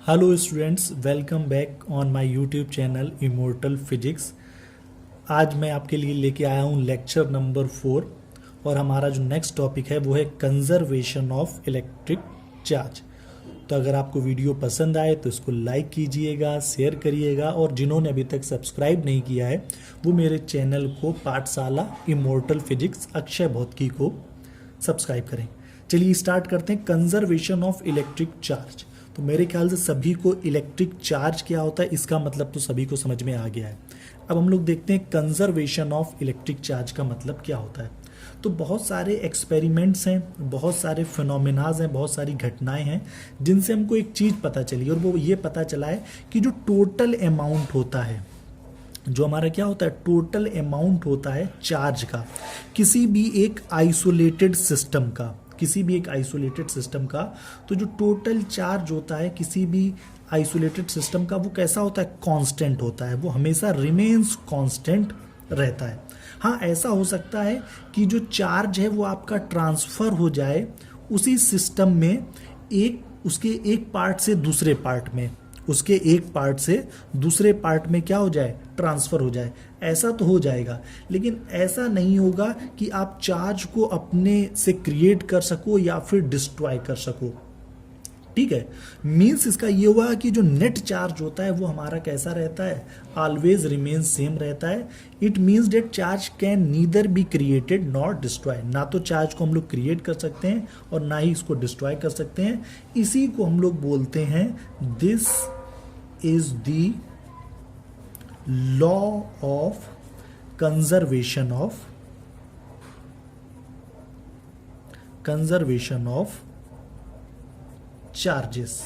Hello students, welcome back on my YouTube channel immortal physics. आज मैं आपके लिए लेके आया हूँ लेक्चर नंबर 4 और हमारा जो नेक्स्ट टॉपिक है वो है कंजर्वेशन ऑफ इलेक्ट्रिक चार्ज। तो अगर आपको वीडियो पसंद आए तो इसको लाइक कीजिएगा, शेयर करिएगा और जिन्होंने अभी तक सब्सक्राइब नहीं किया है वो मेरे चैनल को पाठशाला इमोर्टल फिजिक्स अक्षय भौतिकी को सब्सक्राइब करें। चलिए स्टार्ट करते हैं। Conservation of electric charge. तो मेरे ख्याल से सभी को इलेक्ट्रिक चार्ज क्या होता है इसका मतलब तो सभी को समझ में आ गया है। अब हम लोग देखते हैं कंजर्वेशन ऑफ इलेक्ट्रिक चार्ज का मतलब क्या होता है। तो बहुत सारे एक्सपेरिमेंट्स हैं, बहुत सारे फिनोमेनाज हैं, बहुत सारी घटनाएं हैं जिनसे हमको एक चीज़ पता चली और वो ये पता चला है कि जो टोटल अमाउंट होता है, जो हमारा क्या होता है टोटल अमाउंट होता है चार्ज का, किसी भी एक आइसोलेटेड सिस्टम का, किसी भी एक आइसोलेटेड सिस्टम का, तो जो टोटल चार्ज होता है किसी भी आइसोलेटेड सिस्टम का वो कैसा होता है, कांस्टेंट होता है, वो हमेशा रिमेन्स कांस्टेंट रहता है। हाँ, ऐसा हो सकता है कि जो चार्ज है वो आपका ट्रांसफर हो जाए उसी सिस्टम में, उसके एक पार्ट से दूसरे पार्ट में, उसके एक पार्ट से दूसरे पार्ट में क्या हो जाए, ट्रांसफर हो जाए। ऐसा तो हो जाएगा, लेकिन ऐसा नहीं होगा कि आप चार्ज को अपने से क्रिएट कर सको या फिर डिस्ट्रॉय कर सको। ठीक है, मीन्स इसका ये हुआ कि जो नेट चार्ज होता है वो हमारा कैसा रहता है, ऑलवेज रिमेन सेम रहता है। It means that charge can neither be created not destroy. ना तो चार्ज को हम लोग क्रिएट कर सकते हैं और ना ही इसको डिस्ट्रॉय कर सकते हैं। इसी को हम लोग बोलते हैं this is the law of conservation of charges.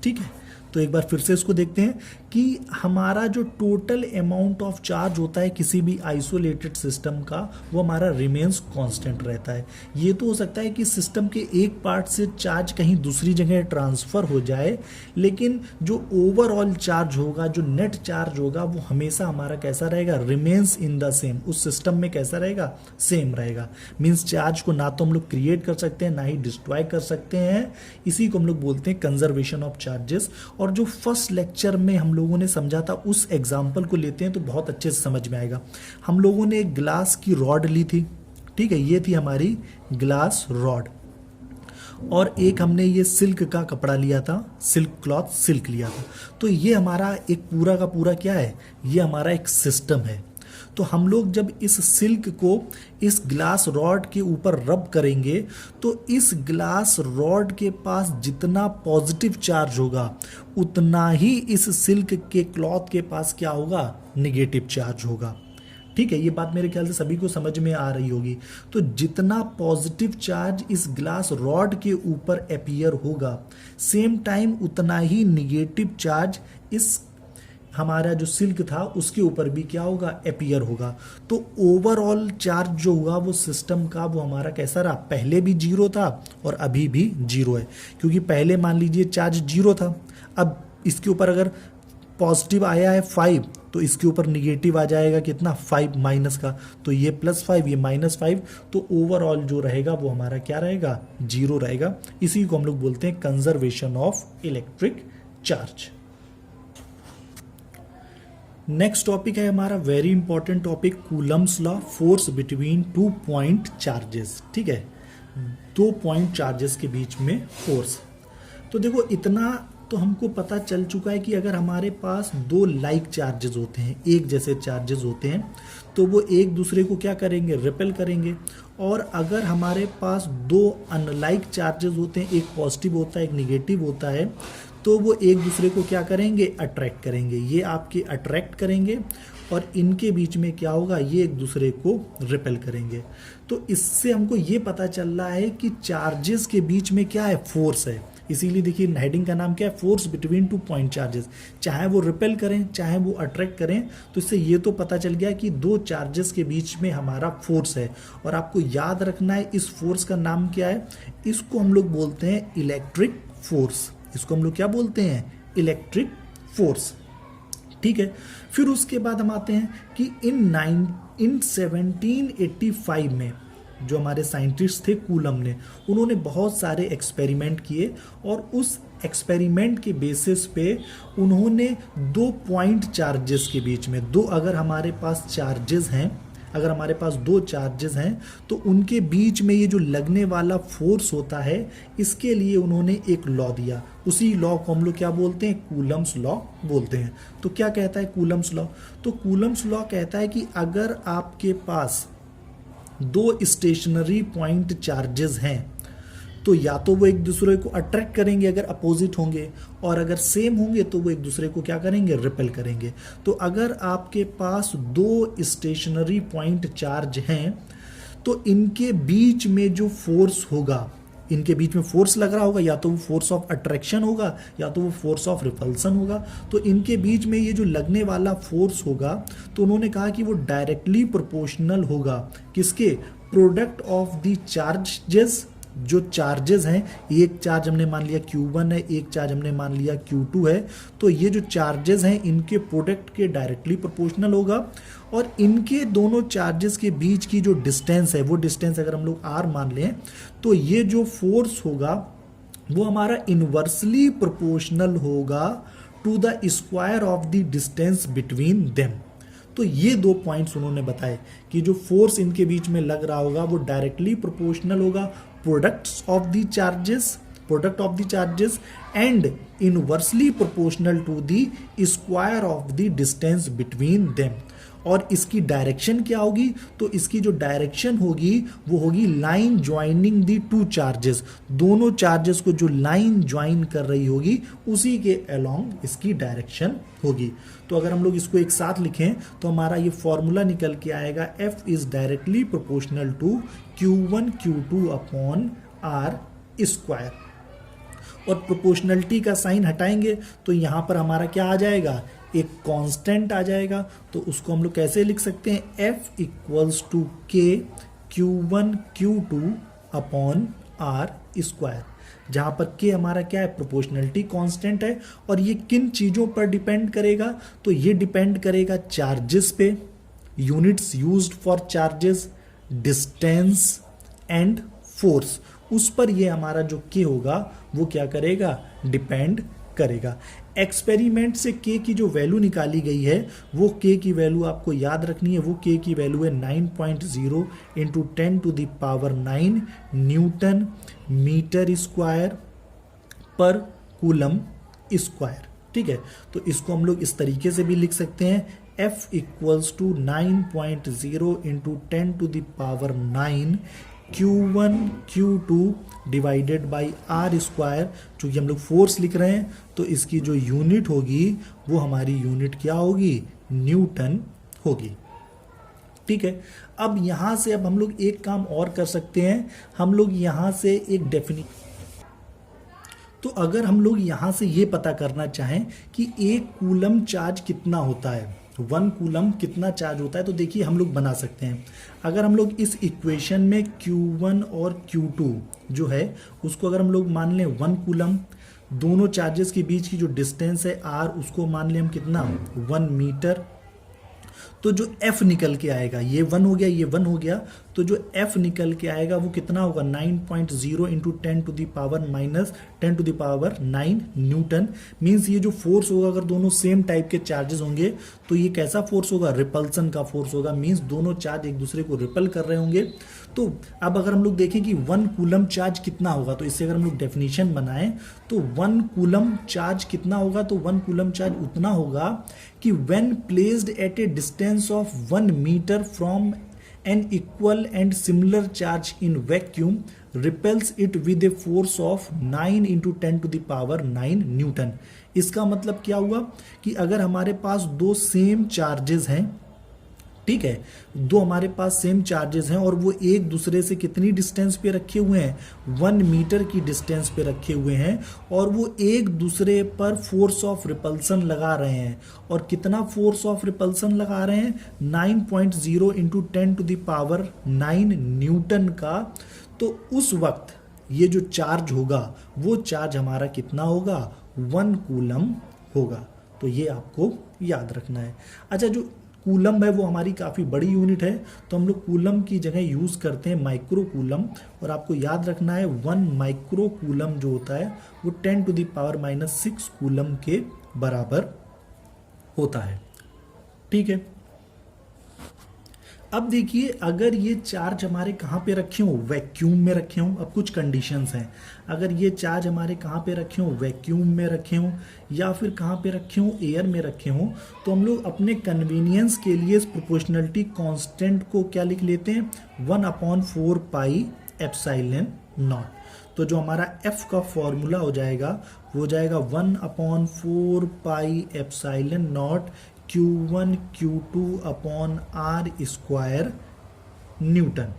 ठीक है, तो एक बार फिर से इसको देखते हैं कि हमारा जो टोटल अमाउंट ऑफ चार्ज होता है किसी भी आइसोलेटेड सिस्टम का वो हमारा रिमेन्स कांस्टेंट रहता है। ये तो हो सकता है कि सिस्टम के एक पार्ट से चार्ज कहीं दूसरी जगह ट्रांसफर हो जाए, लेकिन जो ओवरऑल चार्ज होगा, जो नेट चार्ज होगा, वो हमेशा हमारा कैसा रहेगा, रिमेन्स इन द सेम। उस सिस्टम में कैसा रहेगा, सेम रहेगा। मीन्स चार्ज को ना तो हम लोग क्रिएट कर सकते हैं ना ही डिस्ट्रॉय कर सकते हैं। इसी को हम लोग बोलते हैं कंजर्वेशन ऑफ चार्जेस। और जो फर्स्ट लेक्चर में हम लोगों ने समझा था उस एग्जाम्पल को लेते हैं तो बहुत अच्छे से समझ में आएगा। हम लोगों ने एक ग्लास की रॉड ली थी, ठीक है, ये थी हमारी ग्लास रॉड, और एक हमने ये सिल्क का कपड़ा लिया था, सिल्क क्लॉथ, सिल्क लिया था। तो ये हमारा एक पूरा का पूरा क्या है, ये हमारा एक सिस्टम है। तो हम लोग जब इस सिल्क को इस ग्लास रॉड के ऊपर रब करेंगे तो इस ग्लास रॉड के पास जितना पॉजिटिव चार्ज होगा उतना ही इस सिल्क के क्लॉथ के पास क्या होगा, नेगेटिव चार्ज होगा। ठीक है, ये बात मेरे ख्याल से सभी को समझ में आ रही होगी। तो जितना पॉजिटिव चार्ज इस ग्लास रॉड के ऊपर अपीयर होगा, सेम टाइम उतना ही निगेटिव चार्ज इस हमारा जो सिल्क था उसके ऊपर भी क्या होगा, अपीयर होगा। तो ओवरऑल चार्ज जो हुआ वो सिस्टम का वो हमारा कैसा रहा, पहले भी जीरो था और अभी भी जीरो है। क्योंकि पहले मान लीजिए चार्ज जीरो था, अब इसके ऊपर अगर पॉजिटिव आया है 5 तो इसके ऊपर निगेटिव आ जाएगा कितना, 5 माइनस का, तो ये +5 ये -5, तो ओवरऑल जो रहेगा वो हमारा क्या रहेगा, जीरो रहेगा। इसी को हम लोग बोलते हैं conservation of electric charge. Next topic है हमारा very important topic, Coulomb's law, force between 2 point charges. ठीक है, 2 पॉइंट चार्जेस के बीच में फोर्स। तो देखो इतना तो हमको पता चल चुका है कि अगर हमारे पास 2 लाइक चार्जेस होते हैं, एक जैसे चार्जेस होते हैं, तो वो एक दूसरे को क्या करेंगे, रिपेल करेंगे। और अगर हमारे पास 2 अनलाइक चार्जेस होते हैं, एक पॉजिटिव होता है एक निगेटिव होता है, तो वो एक दूसरे को क्या करेंगे, अट्रैक्ट करेंगे। ये आपके अट्रैक्ट करेंगे और इनके बीच में क्या होगा, ये एक दूसरे को रिपेल करेंगे। तो इससे हमको ये पता चल रहा है कि चार्जेस के बीच में क्या है, फोर्स है। इसीलिए देखिए हेडिंग का नाम क्या है, फोर्स बिटवीन 2 पॉइंट चार्जेस। चाहे वो रिपेल करें चाहे वो अट्रैक्ट करें, तो इससे ये तो पता चल गया कि 2 चार्जेस के बीच में हमारा फोर्स है। और आपको याद रखना है इस फोर्स का नाम क्या है, इसको हम लोग बोलते हैं इलेक्ट्रिक फोर्स। इसको हम लोग क्या बोलते हैं, इलेक्ट्रिक फोर्स। ठीक है, फिर उसके बाद हम आते हैं कि इन 1785 में जो हमारे साइंटिस्ट थे कूलम ने, उन्होंने बहुत सारे एक्सपेरिमेंट किए और उस एक्सपेरिमेंट के बेसिस पे उन्होंने 2 पॉइंट चार्जेस के बीच में अगर हमारे पास चार्जेस हैं, अगर हमारे पास 2 चार्जेस हैं तो उनके बीच में ये जो लगने वाला फोर्स होता है, इसके लिए उन्होंने एक लॉ दिया। उसी लॉ को हम लोग क्या बोलते हैं? कूलम्स लॉ बोलते हैं। तो क्या कहता है कूलम्स लॉ? तो कूलम्स लॉ कहता है कि अगर आपके पास 2 स्टेशनरी पॉइंट चार्जेस हैं तो या तो वो एक दूसरे को अट्रैक्ट करेंगे अगर अपोजिट होंगे, और अगर सेम होंगे तो वो एक दूसरे को क्या करेंगे? रिपेल करेंगे। तो अगर आपके पास 2 स्टेशनरी पॉइंट चार्ज हैं तो इनके बीच में जो फोर्स होगा, इनके बीच में फोर्स लग रहा होगा, या तो वो फोर्स ऑफ अट्रैक्शन होगा या तो वो फोर्स ऑफ रिपल्सन होगा। तो इनके बीच में ये जो लगने वाला फोर्स होगा, तो उन्होंने कहा कि वो डायरेक्टली प्रोपोर्शनल होगा किसके? Product of the charges. जो चार्जेस हैं, एक चार्ज हमने मान लिया Q1 है, एक चार्ज हमने मान लिया Q2 है, तो ये जो चार्जेस हैं इनके प्रोडक्ट के डायरेक्टली प्रोपोर्शनल होगा। और इनके दोनों चार्जेस के बीच की जो डिस्टेंस है, वो डिस्टेंस अगर हम लोग R मान लें तो ये जो फोर्स होगा वो हमारा इनवर्सली प्रोपोर्शनल होगा to the square of the distance between them. तो ये 2 पॉइंट्स उन्होंने बताए कि जो फोर्स इनके बीच में लग रहा होगा वो डायरेक्टली प्रोपोर्शनल होगा product of the charges and inversely proportional to the square of the distance between them. और इसकी डायरेक्शन क्या होगी? तो इसकी जो डायरेक्शन होगी वो होगी लाइन ज्वाइनिंग दी 2 चार्जेस। दोनों चार्जेस को जो लाइन ज्वाइन कर रही होगी उसी के अलोंग इसकी डायरेक्शन होगी। तो अगर हम लोग इसको एक साथ लिखें तो हमारा ये फॉर्मूला निकल के आएगा, F is directly proportional to Q1 Q2 upon R square. और प्रोपोर्शनलिटी का साइन हटाएंगे तो यहां पर हमारा क्या आ जाएगा? एक कांस्टेंट आ जाएगा। तो उसको हम लोग कैसे लिख सकते हैं? F equals to K Q1 Q2 upon R square, जहां पर K हमारा क्या है? प्रोपोर्शनलिटी कांस्टेंट है। और ये किन चीजों पर डिपेंड करेगा? तो ये डिपेंड करेगा चार्जेस पे, units used for charges, distance and force. उस पर ये हमारा जो K होगा वो क्या करेगा? डिपेंड करेगा। एक्सपेरिमेंट से K की जो वैल्यू निकाली गई है वो K की वैल्यू आपको याद रखनी है। वो K की वैल्यू है 9.0 into 10 to the power 9 newton metre square पर कूलम स्क्वायर। ठीक है, तो इसको हम लोग इस तरीके से भी लिख सकते हैं, F equals to 9.0 into 10 to the power 9 Q1 Q2 divided by R square. चूंकि हम लोग फोर्स लिख रहे हैं तो इसकी जो यूनिट होगी वो हमारी यूनिट क्या होगी? न्यूटन होगी। ठीक है, अब यहां से अब हम लोग एक काम और कर सकते हैं। हम लोग यहां से एक तो अगर हम लोग यहां से ये पता करना चाहें कि 1 कूलम चार्ज कितना होता है, 1 कूलम कितना चार्ज होता है, तो देखिए हम लोग बना सकते हैं। अगर हम लोग इस इक्वेशन में Q1 और Q2 जो है उसको अगर हम लोग मान लें 1 कूलम, दोनों चार्जेस के बीच की जो डिस्टेंस है R उसको मान लें हम कितना? 1 मीटर। तो जो F निकल के आएगा, ये 1 हो गया, ये 1 हो गया, तो जो F निकल के आएगा वो कितना होगा? 9.0 into 10 to the power minus 10 to the power 9 newton. Means ये जो फोर्स होगा, अगर दोनों सेम टाइप के चार्जेस होंगे तो ये कैसा फोर्स होगा? रिपल्सन का फोर्स होगा। मीन्स दोनों चार्ज एक दूसरे को रिपल कर रहे होंगे। तो अब अगर हम लोग देखें कि 1 कूलम चार्ज कितना होगा, तो इससे अगर हम लोग डेफिनेशन बनाएं तो 1 कूलम चार्ज कितना होगा? तो 1 कूलम चार्ज उतना होगा कि when placed at a distance of 1 metre from an equal and similar charge in vacuum repels it with a force of 9 into 10 to the power 9 Newton. इसका मतलब क्या हुआ कि अगर हमारे पास 2 सेम चार्जेस हैं, ठीक है, 2 हमारे पास सेम चार्जेस हैं और वो एक दूसरे से कितनी डिस्टेंस पे रखे हुए हैं? 1 मीटर की डिस्टेंस पे रखे हुए हैं, और वो एक दूसरे पर फोर्स ऑफ रिपल्सन लगा रहे हैं। और कितना फोर्स ऑफ रिपल्सन लगा रहे हैं? 9.0 into 10 to the power 9 newton का। तो उस वक्त ये जो चार्ज होगा वो चार्ज हमारा कितना होगा? 1 कूलम होगा। तो ये आपको याद रखना है। अच्छा, जो कूलम है वो हमारी काफ़ी बड़ी यूनिट है, तो हम लोग कूलम की जगह यूज़ करते हैं माइक्रो कूलम। और आपको याद रखना है 1 माइक्रो कूलम जो होता है वो 10⁻⁻⁶ कूलम के बराबर होता है। ठीक है, अब देखिए अगर ये चार्ज हमारे कहाँ पे रखे हों, वैक्यूम में रखे हों। अब कुछ कंडीशंस हैं, अगर ये चार्ज हमारे कहाँ पे रखे हों, वैक्यूम में रखे हों या फिर कहाँ पे रखे हों, एयर में रखे हों, तो हम लोग अपने कन्वीनियंस के लिए इस प्रोपोर्शनलिटी कांस्टेंट को क्या लिख लेते हैं, 1/4 पाई एप्सिलॉन नॉट। तो जो हमारा F का फॉर्मूला हो जाएगा वो हो जाएगा 1/4 pi epsilon not Q1 Q2 upon R square Newton.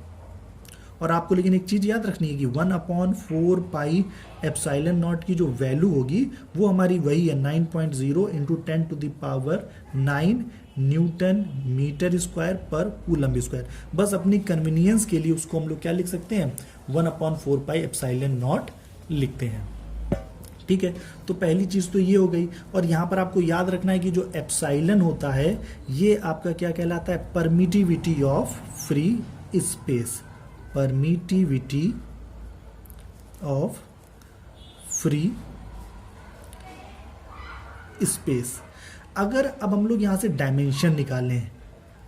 और आपको लेकिन एक चीज याद रखनी है कि 1/4 पाई एप्सिलॉन नॉट की जो वैल्यू होगी वो हमारी वही है 9.0 इंटू 10⁹ न्यूटन मीटर स्क्वायर पर कूलम स्क्वायर। बस अपनी कन्वीनियंस के लिए उसको हम लोग क्या लिख सकते हैं, 1/4 पाई एप्सिलॉन नॉट लिखते हैं। ठीक है, तो पहली चीज तो ये हो गई। और यहां पर आपको याद रखना है कि जो एप्सिलॉन होता है ये आपका क्या कहलाता है, permittivity of free space. Permittivity of free space. अगर अब हम लोग यहां से डायमेंशन निकालें,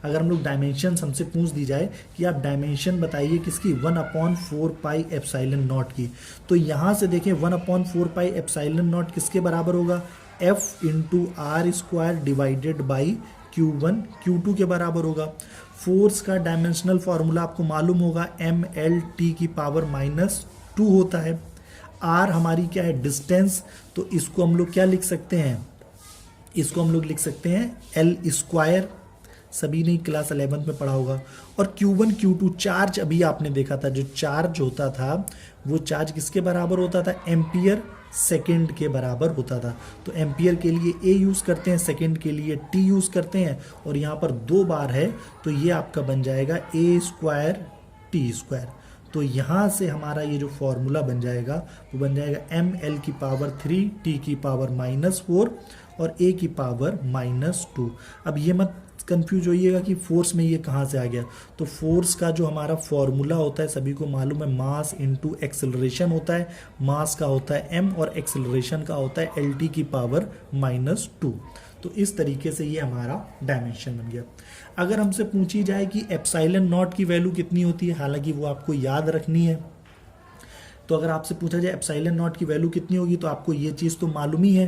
अगर हम लोग डायमेंशन हमसे पूछ दी जाए कि आप डायमेंशन बताइए किसकी, 1/4 पाई एप्सिलॉन नॉट की, तो यहां से देखें 1/4 पाई एप्सिलॉन नॉट किसके बराबर होगा, F into R square divided by Q1 Q2 के बराबर होगा। फोर्स का डायमेंशनल फॉर्मूला आपको मालूम होगा, mLT की पावर -2 होता है। R हमारी क्या है, डिस्टेंस, तो इसको हम लोग क्या लिख सकते हैं, इसको हम लोग लिख सकते हैं L स्क्वायर। सभी ने क्लास 11 में पढ़ा होगा। और Q1 Q2 चार्ज अभी आपने देखा था, जो चार्ज होता था वो चार्ज किसके बराबर होता था, एम्पियर सेकंड के बराबर होता था। तो एम्पियर के लिए A यूज़ करते हैं, सेकंड के लिए T यूज़ करते हैं, और यहाँ पर 2 बार है तो ये आपका बन जाएगा A स्क्वायर T स्क्वायर। तो यहाँ से हमारा ये जो फॉर्मूला बन जाएगा वो बन जाएगा mL की पावर 3 T की पावर -4 और A की पावर -2। अब ये मत कंफ्यूज होइएगा कि फोर्स में ये कहाँ से आ गया, तो फोर्स का जो हमारा फॉर्मूला होता है सभी को मालूम है, मास इनटू एक्सेलरेशन होता है। मास का होता है m और एक्सेलरेशन का होता है LT की पावर -2। तो इस तरीके से ये हमारा डायमेंशन बन गया। अगर हमसे पूछी जाए कि एप्सिलॉन नॉट की वैल्यू कितनी होती है, हालांकि वो आपको याद रखनी है, तो अगर आपसे पूछा जाए एप्सिलॉन नॉट की वैल्यू कितनी होगी तो आपको ये चीज़ तो मालूम ही है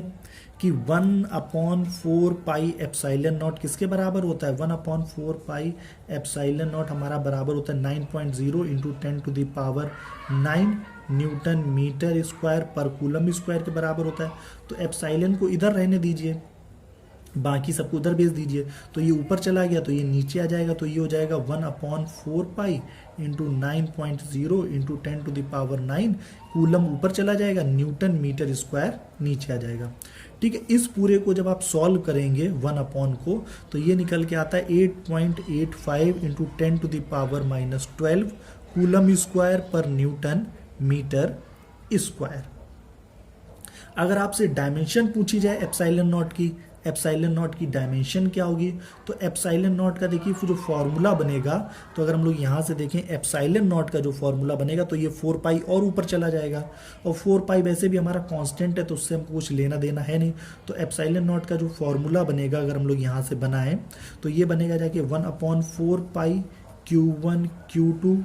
कि 1/4 पाई एप्सिलॉन नॉट किसके बराबर होता है, 1/4 पाई एप्सिलॉन नॉट हमारा बराबर होता है 9.0 इंटू 10⁹ न्यूटन मीटर स्क्वायर पर कूलम स्क्वायर के बराबर होता है। तो एप्सिलॉन को इधर रहने दीजिए, बाकी सबको उधर भेज दीजिए, तो ये ऊपर चला गया तो ये नीचे आ जाएगा, तो ये हो जाएगा 1/4 पाई इंटू 9.0 इंटू 10⁹ कूलम ऊपर चला जाएगा, न्यूटन मीटर स्क्वायर नीचे आ जाएगा। ठीक है, इस पूरे को जब आप सॉल्व करेंगे 1 को तो ये निकल के आता है 8.85 इंटू 10⁻⁻12 कूलम स्क्वायर पर न्यूटन मीटर स्क्वायर। अगर आपसे डायमेंशन पूछी जाए एप्सिलॉन नॉट की, एप्सिलॉन नॉट की डायमेंशन क्या होगी, तो एप्सिलॉन नॉट का देखिए जो फॉर्मूला बनेगा, तो अगर हम लोग यहाँ से देखें एप्सिलॉन नॉट का जो फॉर्मूला बनेगा तो ये 4 पाई और ऊपर चला जाएगा, और 4 पाई वैसे भी हमारा कांस्टेंट है तो उससे हमको कुछ लेना देना है नहीं। तो एप्सिलॉन नॉट का जो फॉर्मूला बनेगा अगर हम लोग यहाँ से बनाएं तो ये बनेगा जाके 1/4 पाई Q1 Q2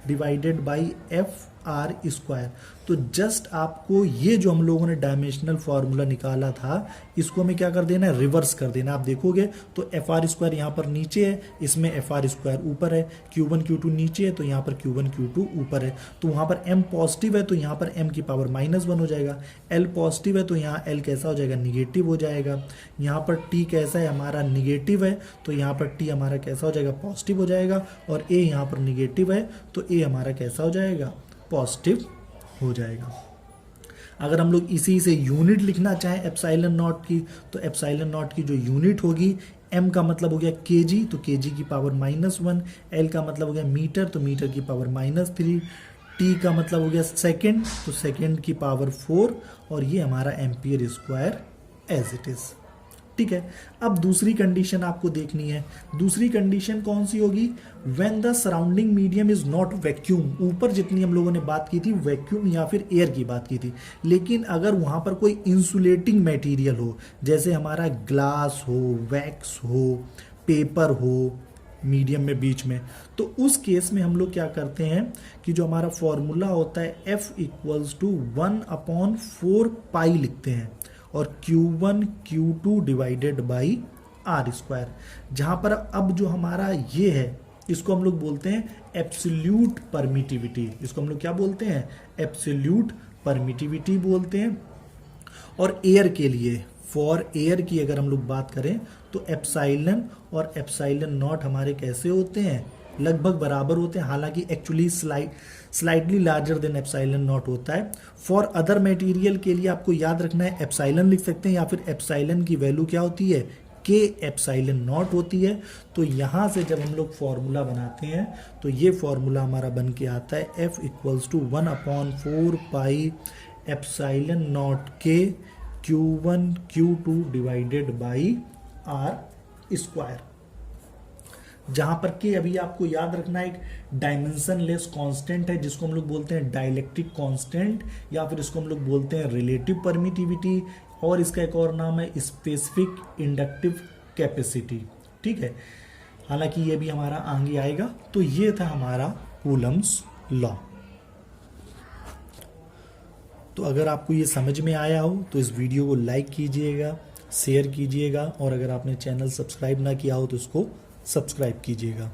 divided by FR square. तो जस्ट आपको ये जो हम लोगों ने डायमेंशनल फार्मूला निकाला था इसको हमें क्या कर देना है, रिवर्स कर देना। आप देखोगे तो FR स्क्वायर यहाँ पर नीचे है, इसमें FR स्क्वायर ऊपर है, Q1 Q2 नीचे है तो यहाँ पर Q1 Q2 ऊपर है। तो वहाँ पर M पॉजिटिव है तो यहाँ पर M की पावर -1 हो जाएगा, L पॉजिटिव है तो यहाँ L कैसा हो जाएगा, निगेटिव हो जाएगा। यहाँ पर T कैसा है, हमारा निगेटिव है तो यहाँ पर T हमारा कैसा हो जाएगा, पॉजिटिव हो जाएगा, और A यहाँ पर निगेटिव है तो A हमारा कैसा हो जाएगा, पॉजिटिव हो जाएगा। अगर हम लोग इसी से यूनिट लिखना चाहें एप्सिलॉन नॉट की, तो एप्सिलॉन नॉट की जो यूनिट होगी, m का मतलब हो गया kg तो kg की पावर -1, l का मतलब हो गया मीटर तो मीटर की पावर -3, t का मतलब हो गया सेकंड तो सेकंड की पावर 4, और ये हमारा ampere square as it is. ठीक है। अब दूसरी कंडीशन आपको देखनी है। दूसरी कंडीशन कौन सी होगी? When the surrounding medium is not vacuum. ऊपर जितनी हम लोगों ने बात की थी वैक्यूम या फिर एयर की बात की थी, लेकिन अगर वहां पर कोई इंसुलेटिंग मटेरियल हो, जैसे हमारा ग्लास हो, वैक्स हो, पेपर हो मीडियम में बीच में, तो उस केस में हम लोग क्या करते हैं कि जो हमारा फॉर्मूला होता है F इक्वल्स टू 1/4 पाई लिखते हैं, और Q1 Q2 divided by R square. जहां पर अब जो हमारा ये है इसको हम लोग बोलते हैं एब्सोल्यूट परमिटिविटी। इसको हम लोग क्या बोलते हैं? एब्सोल्यूट परमिटिविटी बोलते हैं। और एयर के लिए, फॉर एयर की अगर हम लोग बात करें तो एप्साइलन और एप्साइलन नॉट हमारे कैसे होते हैं? लगभग बराबर होते हैं, हालांकि actually slightly larger than epsilon not होता है। फॉर अदर मटेरियल के लिए आपको याद रखना है एप्साइलन लिख सकते हैं, या फिर एप्साइलन की वैल्यू क्या होती है? के एप्साइलन नॉट होती है। तो यहाँ से जब हम लोग फॉर्मूला बनाते हैं तो ये फॉर्मूला हमारा बन के आता है F equals to 1/4 pi epsilon naught के Q1 Q2 divided by R square. जहां पर के अभी आपको याद रखना एक डायमेंशन लेस कांस्टेंट है, जिसको हम लोग बोलते हैं डाइलेक्ट्रिक कांस्टेंट, या फिर इसको हम लोग बोलते हैं रिलेटिव परमिटिविटी, और इसका एक और नाम है स्पेसिफिक इंडक्टिव कैपेसिटी। ठीक है, हालांकि ये भी हमारा आगे आएगा। तो ये था हमारा कूलम्स लॉ। तो अगर आपको ये समझ में आया हो तो इस वीडियो को लाइक कीजिएगा, शेयर कीजिएगा, और अगर आपने चैनल सब्सक्राइब ना किया हो तो इसको सब्सक्राइब कीजिएगा।